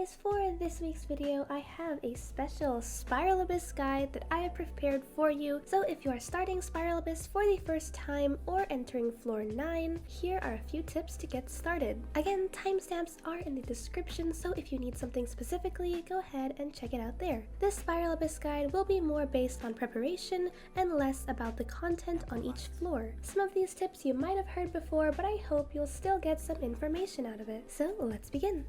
guys, for this week's video I have a special Spiral Abyss guide that I have prepared for you. So if you are starting Spiral Abyss for the first time or entering floor 9, here are a few tips to get started. Again, timestamps are in the description, so if you need something specifically, go ahead and check it out there. This Spiral Abyss guide will be more based on preparation and less about the content on each floor. Some of these tips you might have heard before, but I hope you'll still get some information out of it. So let's begin.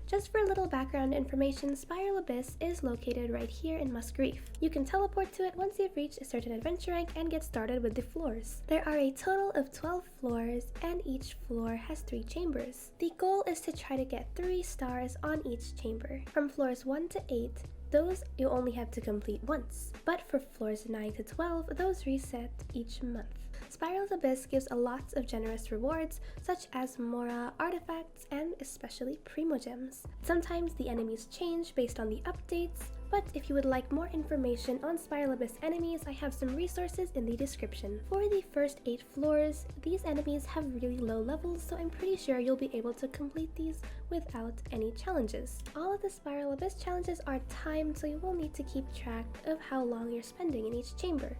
Just for a little background information, Spiral Abyss is located right here in Musgrave. You can teleport to it once you've reached a certain adventure rank and get started with the floors. There are a total of 12 floors and each floor has 3 chambers. The goal is to try to get 3 stars on each chamber. From floors 1 to 8, those you only have to complete once, but for floors 9 to 12, those reset each month. Spiral's Abyss gives a lot of generous rewards, such as Mora, artifacts, and especially Primogems. Sometimes the enemies change based on the updates, but if you would like more information on Spiral Abyss enemies, I have some resources in the description. For the first 8 floors, these enemies have really low levels, so I'm pretty sure you'll be able to complete these without any challenges. All of the Spiral Abyss challenges are timed, so you will need to keep track of how long you're spending in each chamber.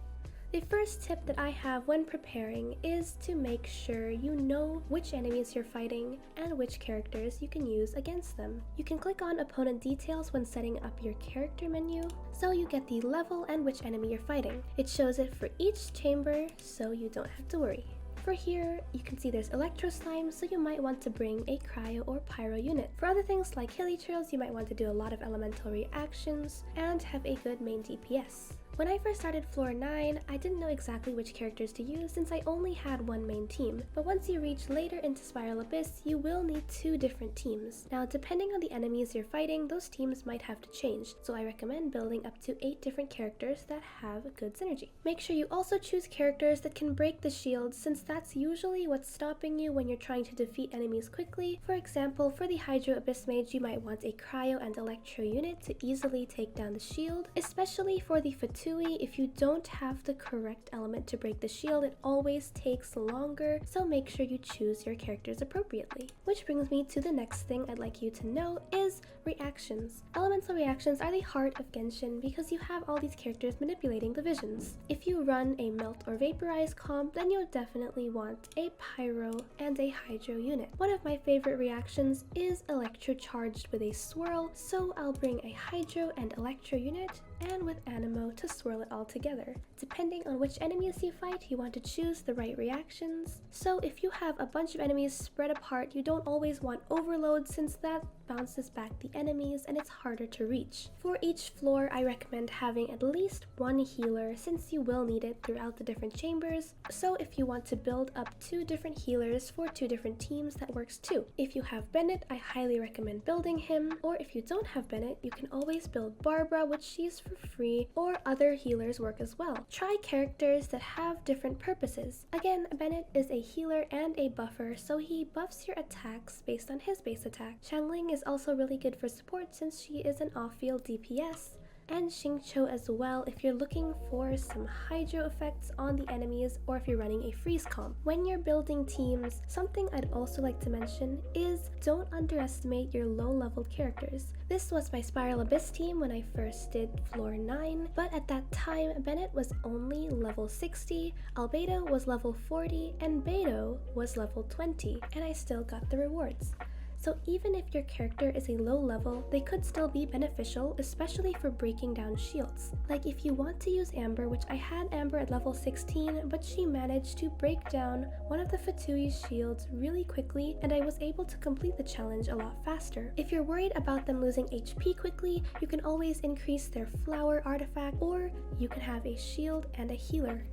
The first tip that I have when preparing is to make sure you know which enemies you're fighting and which characters you can use against them. You can click on opponent details when setting up your character menu, so you get the level and which enemy you're fighting. It shows it for each chamber, so you don't have to worry. For here, you can see there's Electro Slime, so you might want to bring a Cryo or Pyro unit. For other things like Hilly Trails, you might want to do a lot of elemental reactions and have a good main DPS. When I first started floor 9, I didn't know exactly which characters to use since I only had one main team, but once you reach later into Spiral Abyss, you will need 2 different teams. Now, depending on the enemies you're fighting, those teams might have to change, so I recommend building up to 8 different characters that have good synergy. Make sure you also choose characters that can break the shields, since that's usually what's stopping you when you're trying to defeat enemies quickly. For example, for the Hydro Abyss Mage, you might want a Cryo and Electro unit to easily take down the shield, especially for the Fatui. If you don't have the correct element to break the shield, it always takes longer, so make sure you choose your characters appropriately. Which brings me to the next thing I'd like you to know is reactions. Elemental reactions are the heart of Genshin because you have all these characters manipulating the visions. If you run a Melt or Vaporize comp, then you'll definitely want a Pyro and a Hydro unit. One of my favorite reactions is Electro charged with a Swirl, so I'll bring a Hydro and Electro unit and with Animo to swirl it all together. Depending on which enemies you fight, you want to choose the right reactions. So if you have a bunch of enemies spread apart, you don't always want overload since that bounces back the enemies and it's harder to reach. For each floor, I recommend having at least 1 healer since you will need it throughout the different chambers. So if you want to build up 2 different healers for 2 different teams, that works too. If you have Bennett, I highly recommend building him, or if you don't have Bennett, you can always build Barbara, which she's for free, or other healers work as well. Try characters that have different purposes. Again, Bennett is a healer and a buffer, so he buffs your attacks based on his base attack. Xiangling is also really good for support since she is an off-field DPS, and Xingqiu as well if you're looking for some hydro effects on the enemies or if you're running a freeze comp. When you're building teams, something I'd also like to mention is don't underestimate your low-leveled characters. This was my Spiral Abyss team when I first did floor 9, but at that time, Bennett was only level 60, Albedo was level 40, and Beto was level 20, and I still got the rewards. So even if your character is a low level, they could still be beneficial, especially for breaking down shields. Like if you want to use Amber, which I had Amber at level 16, but she managed to break down one of the Fatui's shields really quickly, and I was able to complete the challenge a lot faster. If you're worried about them losing HP quickly, you can always increase their flower artifact, or you can have a shield and a healer.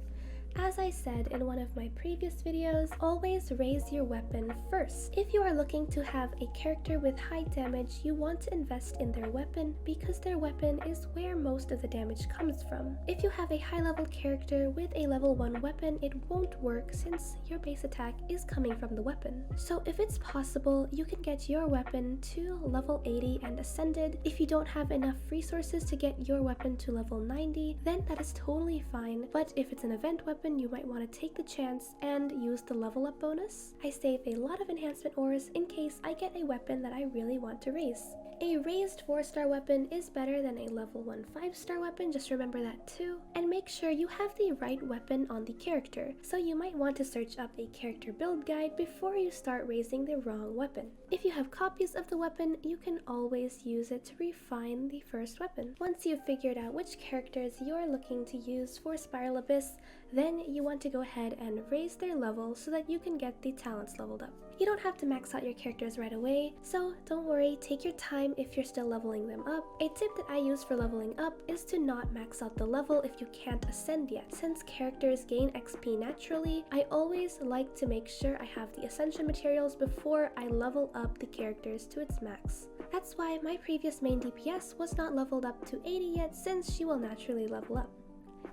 As I said in one of my previous videos, always raise your weapon first. If you are looking to have a character with high damage, you want to invest in their weapon because their weapon is where most of the damage comes from. If you have a high level character with a level 1 weapon, it won't work since your base attack is coming from the weapon. So if it's possible, you can get your weapon to level 80 and ascended. If you don't have enough resources to get your weapon to level 90, then that is totally fine, but if it's an event weapon, you might want to take the chance and use the level up bonus. I save a lot of enhancement ores in case I get a weapon that I really want to raise. A raised 4-star weapon is better than a level 1 5-star weapon, just remember that too. And make sure you have the right weapon on the character, so you might want to search up a character build guide before you start raising the wrong weapon. If you have copies of the weapon, you can always use it to refine the first weapon. Once you've figured out which characters you are looking to use for Spiral Abyss, then you want to go ahead and raise their level so that you can get the talents leveled up. You don't have to max out your characters right away, so don't worry, take your time if you're still leveling them up. A tip that I use for leveling up is to not max out the level if you can't ascend yet. Since characters gain XP naturally, I always like to make sure I have the ascension materials before I level up the characters to its max. That's why my previous main DPS was not leveled up to 80 yet, since she will naturally level up.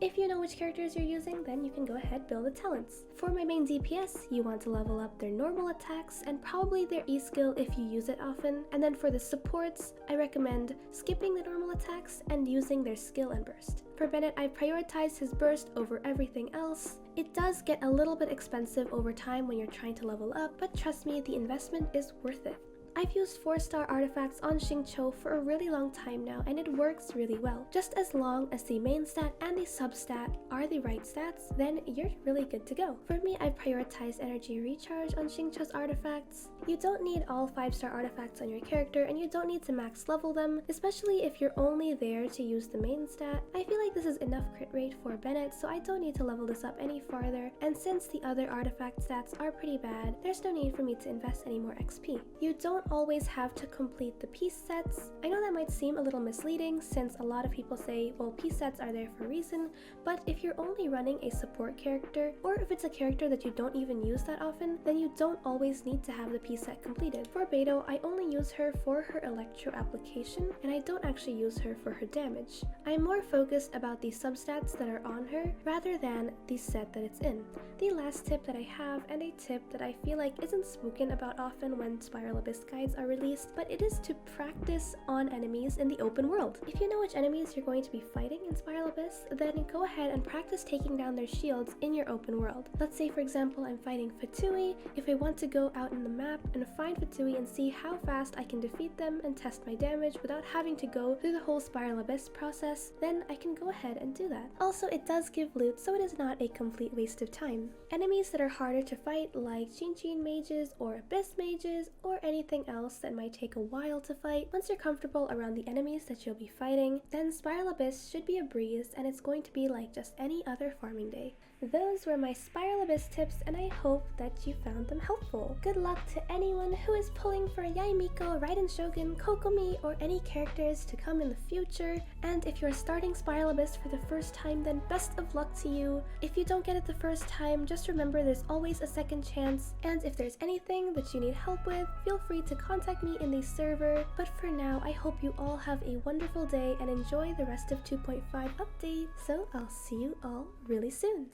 If you know which characters you're using, then you can go ahead build the talents. For my main DPS, you want to level up their normal attacks and probably their E skill if you use it often. And then for the supports, I recommend skipping the normal attacks and using their skill and burst. For Bennett, I prioritized his burst over everything else. It does get a little bit expensive over time when you're trying to level up, but trust me, the investment is worth it. I've used 4-star artifacts on Xingqiu for a really long time now, and it works really well. Just as long as the main stat and the sub-stat are the right stats, then you're really good to go. For me, I prioritize energy recharge on Xingqiu's artifacts. You don't need all 5-star artifacts on your character, and you don't need to max level them, especially if you're only there to use the main stat. I feel like this is enough crit rate for Bennett, so I don't need to level this up any farther, and since the other artifact stats are pretty bad, there's no need for me to invest any more XP. You don't always have to complete the piece sets. I know that might seem a little misleading since a lot of people say, well, piece sets are there for a reason, but if you're only running a support character, or if it's a character that you don't even use that often, then you don't always need to have the piece set completed. For Beidou, I only use her for her electro application, and I don't actually use her for her damage. I'm more focused about the substats that are on her rather than the set that it's in. The last tip that I have, and a tip that I feel like isn't spoken about often when Spiral Abyss guides are released, but it is to practice on enemies in the open world. If you know which enemies you're going to be fighting in Spiral Abyss, then go ahead and practice taking down their shields in your open world. Let's say for example I'm fighting Fatui. If I want to go out in the map and find Fatui and see how fast I can defeat them and test my damage without having to go through the whole Spiral Abyss process, then I can go ahead and do that. Also, it does give loot, so it is not a complete waste of time. Enemies that are harder to fight, like Genshin mages or Abyss mages or anything else that might take a while to fight, once you're comfortable around the enemies that you'll be fighting, then Spiral Abyss should be a breeze, and it's going to be like just any other farming day. Those were my Spiral Abyss tips, and I hope that you found them helpful. Good luck to anyone who is pulling for Yaimiko, Raiden Shogun, Kokomi, or any characters to come in the future. And if you're starting Spiral Abyss for the first time, then best of luck to you. If you don't get it the first time, just remember there's always a second chance, and if there's anything that you need help with, feel free to contact me in the server. But for now, I hope you all have a wonderful day and enjoy the rest of 2.5 update. So I'll see you all really soon.